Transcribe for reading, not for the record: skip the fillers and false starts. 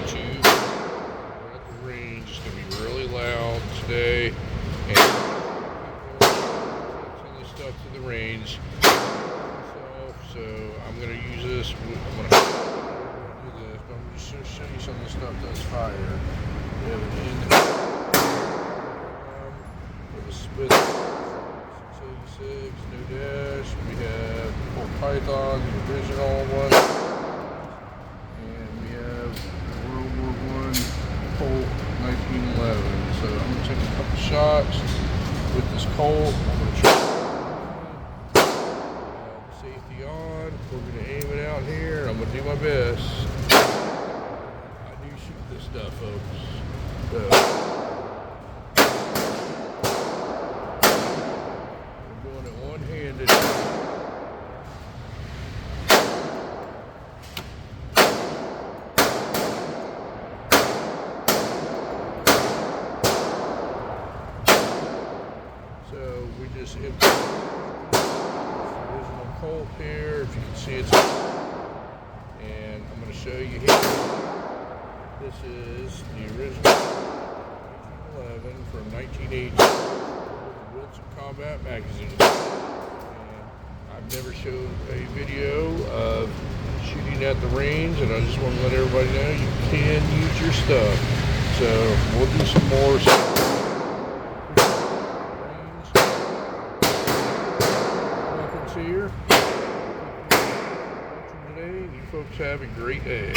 YouTube. We're at the range. It's going to be really loud today. And send this stuff to the range. So I'm going to use this. I'm going to do this. But I'm just going to show you some of the stuff that's fire. We have an end. We have a split 686, new dash. We have Colt Python, the original one. And we have World War I Colt 1911. So I'm going to take a couple shots with this Colt. I'm going to try safety on. We're going to aim it out here. I'm going to do my best. I do shoot this stuff, folks. So we're doing it one-handed. So we just emptied the original Colt here, if you can see it. And I'm going to show you here. This is the original 1911 from 1980 Wilson Combat Magazine. And I've never showed a video of shooting at the range, and I just want to let everybody know you can use your stuff. So we'll do some more stuff. Here. Today, you folks have a great day.